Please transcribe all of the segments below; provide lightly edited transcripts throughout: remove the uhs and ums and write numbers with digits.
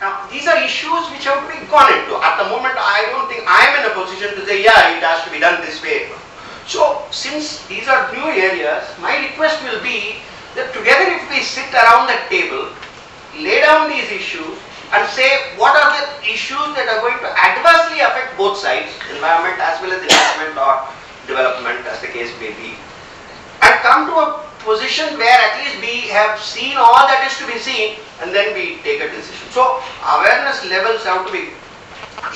Now, these are issues which have to be gone into. At the moment, I don't think I am in a position to say, yeah, it has to be done this way. So, since these are new areas, my request will be that together if we sit around the table, lay down these issues and say what are the issues that are going to adversely affect both sides, environment as well as investment or development as the case may be, and come to a position where at least we have seen all that is to be seen and then we take a decision. So awareness levels have to be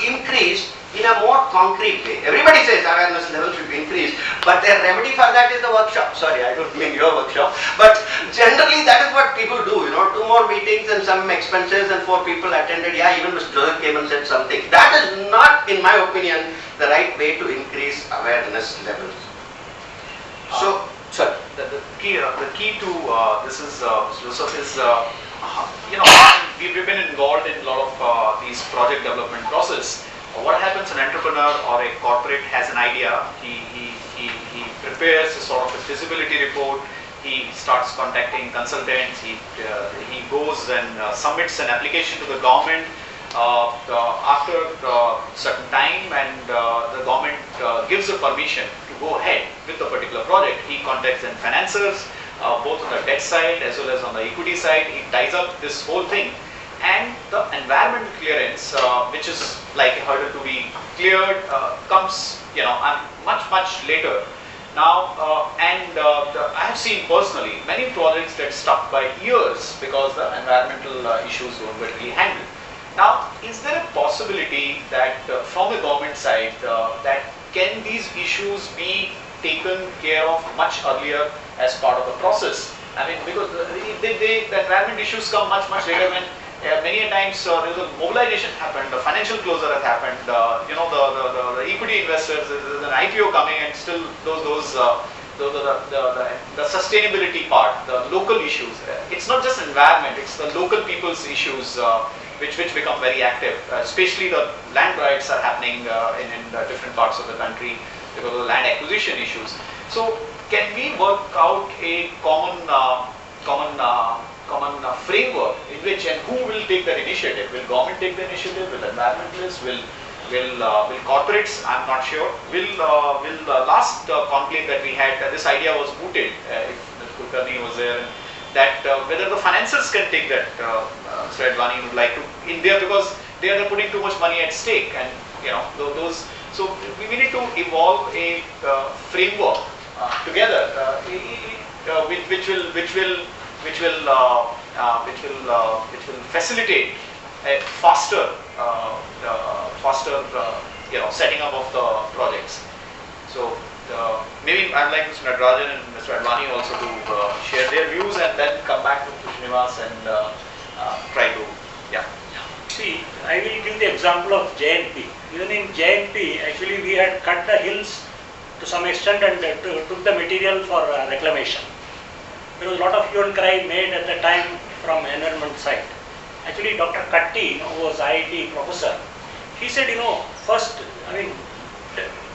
increased in a more concrete way. Everybody says awareness levels should be increased, but the remedy for that is the workshop. Sorry, I don't mean your workshop, but generally that is what people do, 2 more meetings and some expenses and 4 people attended. Yeah, even Mr. Joseph came and said something. That is not, in my opinion, the right way to increase awareness levels. So, sorry. The key to this is, Mr. Joseph, is we've been involved in a lot of these project development process. What happens, an entrepreneur or a corporate has an idea, he prepares a sort of a feasibility report, he starts contacting consultants, he goes and submits an application to the government. After a certain time, and the government gives a permission to go ahead with the particular project, he contacts then financiers, both on the debt side as well as on the equity side. He ties up this whole thing, and the environmental clearance, which is like a hurdle to be cleared, comes much later. Now, I have seen personally many projects get stuck by years because the environmental issues don't get really handled. Now, is there a possibility that from the government side, that can these issues be taken care of much earlier as part of the process? I mean, because the environment issues come much later when many a times there is a mobilization happened, the financial closure has happened, the equity investors, there is an IPO coming, and still the sustainability part, the local issues. It's not just environment; it's the local people's issues which become very active. Especially the land rights are happening in different parts of the country because of the land acquisition issues. So, can we work out a common framework in which, and who will take that initiative? Will government take the initiative? Will environmentalists? Will corporates? I'm not sure. Will the last conclave that we had, this idea was mooted, if Kulkarni was there, that whether the financiers can take that. Mr. Advani would like to in there, because they are putting too much money at stake, and those. So we need to evolve a framework together, which will facilitate a faster setting up of the projects. So maybe I'd like Mr. Natarajan and Mr. Advani also to share their views, and then come back to Mr. Srinivas and try to, yeah. See, I will give the example of JNP. Even in JNP, actually we had cut the hills to some extent and took the material for reclamation. There was a lot of hue and cry made at the time from environment side. Actually, Dr. Katti, who was IIT professor, he said, first,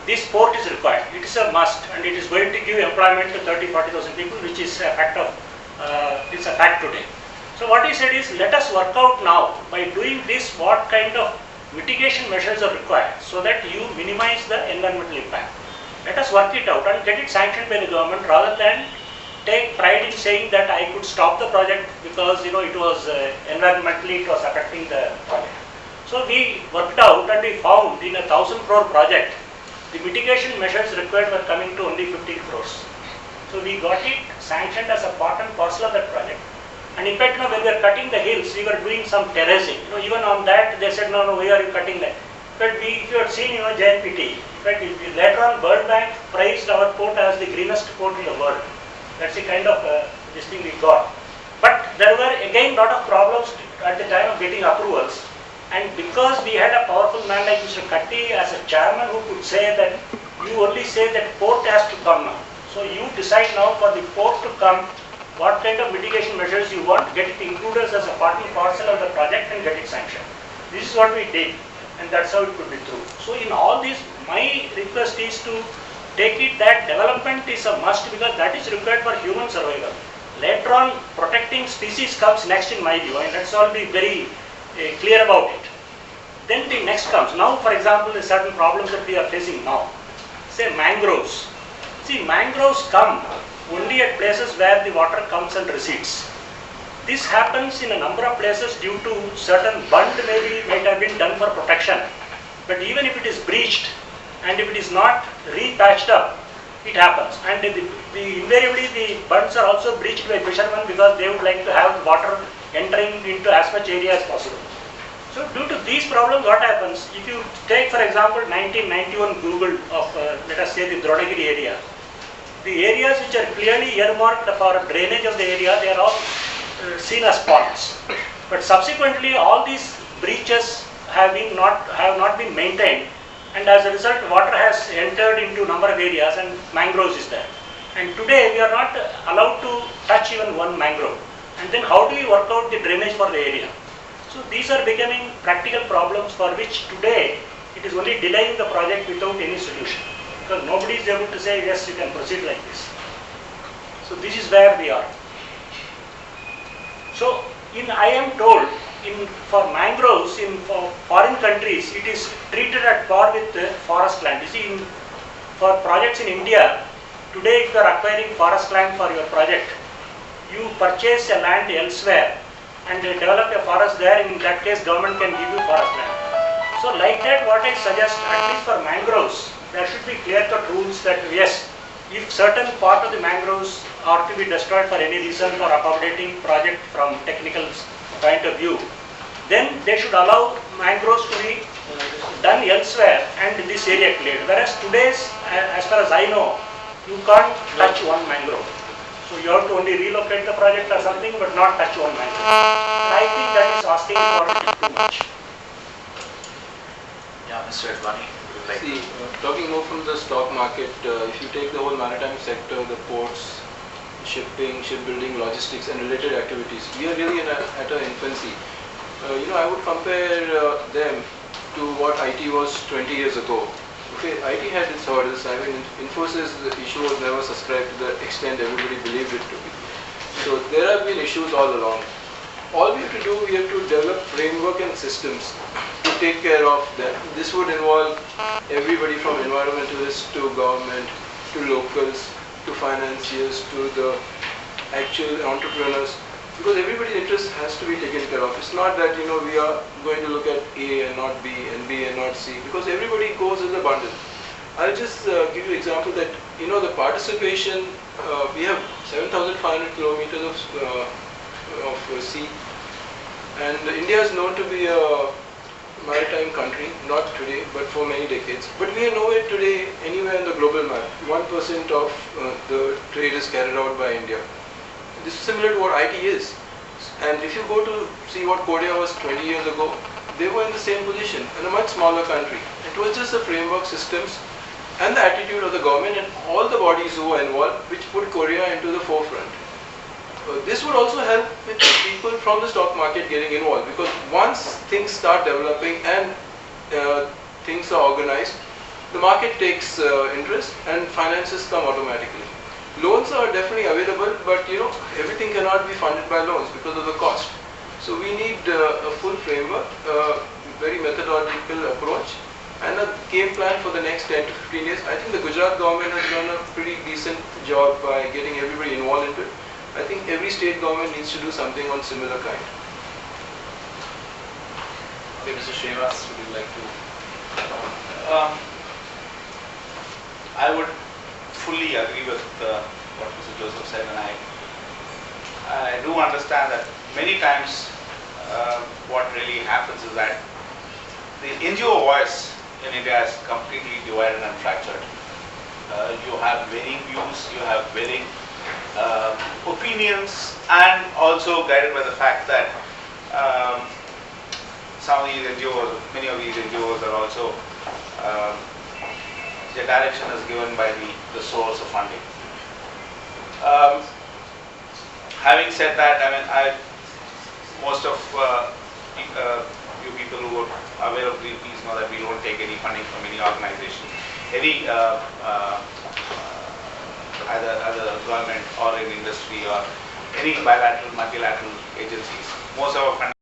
this port is required. It is a must, and it is going to give employment to 30,000-40,000 people, which is a fact it's a fact today. So what he said is, let us work out now, by doing this, what kind of mitigation measures are required, so that you minimize the environmental impact. Let us work it out and get it sanctioned by the government, rather than take pride in saying that I could stop the project because it was environmentally it was affecting the project. So we worked out and we found in a 1,000 crore project, the mitigation measures required were coming to only 15 crores. So we got it sanctioned as a part and parcel of that project. And in fact, when we were cutting the hills, we were doing some terracing. Even on that, they said, no, why are you cutting that? But if you had seen, JNPT, in fact, later on, World Bank praised our port as the greenest port in the world. That's the kind of this thing we got. But there were again lot of problems at the time of getting approvals. And because we had a powerful man like Mr. Katti as a chairman who could say that you only say that port has to come now. So you decide now for the port to come, what kind of mitigation measures you want, get it included as a part and parcel of the project and get it sanctioned. This is what we did, and that's how it could be through. So in all this, my request is to take it that development is a must, because that is required for human survival. Later on, protecting species comes next in my view, and let's all be very clear about it. Then the next comes. Now, for example, the certain problems that we are facing now. Say mangroves. See, mangroves come only at places where the water comes and recedes. This happens in a number of places due to certain bund might have been done for protection. But even if it is breached and if it is not repatched up, it happens. And invariably the bunds are also breached by fishermen because they would like to have water entering into as much area as possible. So due to these problems, what happens, if you take for example 1991 Google of let us say the Dronagiri area, the areas which are clearly earmarked for drainage of the area, they are all seen as ponds. But subsequently all these breaches have not been maintained, and as a result water has entered into a number of areas and mangroves is there. And today we are not allowed to touch even one mangrove. And then how do we work out the drainage for the area? So these are becoming practical problems for which today it is only delaying the project without any solution. Because nobody is able to say, yes, you can proceed like this. So this is where we are. So I am told for mangroves in foreign countries, it is treated at par with forest land. You see, for projects in India, today if you are acquiring forest land for your project, you purchase a land elsewhere and develop a forest there. In that case, government can give you forest land. So like that, what I suggest, at least for mangroves, there should be clear-cut rules that yes, if certain part of the mangroves are to be destroyed for any reason for accommodating project from technical point of view, then they should allow mangroves to be done elsewhere and this area cleared. Whereas today's, as far as I know, you can't touch one mangrove. So you have to only relocate the project or something, but not touch one mangrove. I think that is asking for too much. Yeah, Mr. Advani. See, talking more from the stock market, if you take the whole maritime sector, the ports, shipping, shipbuilding, logistics and related activities, we are really at an infancy. I would compare them to what IT was 20 years ago. Okay, IT had its hurdles. I mean, Infosys, the issue was never subscribed to the extent everybody believed it to be. So there have been issues all along. All we have to do, we have to develop framework and systems to take care of them. This would involve everybody from environmentalists to government, to locals, to financiers, to the actual entrepreneurs. Because everybody's interest has to be taken care of. It's not that, we are going to look at A and not B and B and not C, because everybody goes as a bundle. I'll just give you an example that, the participation, we have 7,500 kilometers of sea, and India is known to be a maritime country, not today, but for many decades. But we are nowhere today anywhere in the global map. 1% of the trade is carried out by India. This is similar to what IT is. And if you go to see what Korea was 20 years ago, they were in the same position in a much smaller country. It was just the framework systems and the attitude of the government and all the bodies who were involved which put Korea into the forefront. This would also help with people from the stock market getting involved, because once things start developing and things are organized, the market takes interest and finances come automatically. Loans are definitely available, but everything cannot be funded by loans because of the cost. So we need a full framework, very methodological approach, and a game plan for the next 10 to 15 years. I think the Gujarat government has done a pretty decent job by getting everybody involved into it. I think every state government needs to do something on similar kind. Okay, Mr. Srinivas, would you like to? I would fully agree with what Mr. Joseph said, and I do understand that many times what really happens is that the NGO voice in India is completely divided and fractured. You have varying views, you have varying opinions, and also guided by the fact that some of these NGOs, many of these NGOs are also the direction is given by the source of funding. Having said that, most of you people who are aware of Greenpeace know that we don't take any funding from any organization, any either government or in industry or any bilateral, multilateral agencies. Most of our funding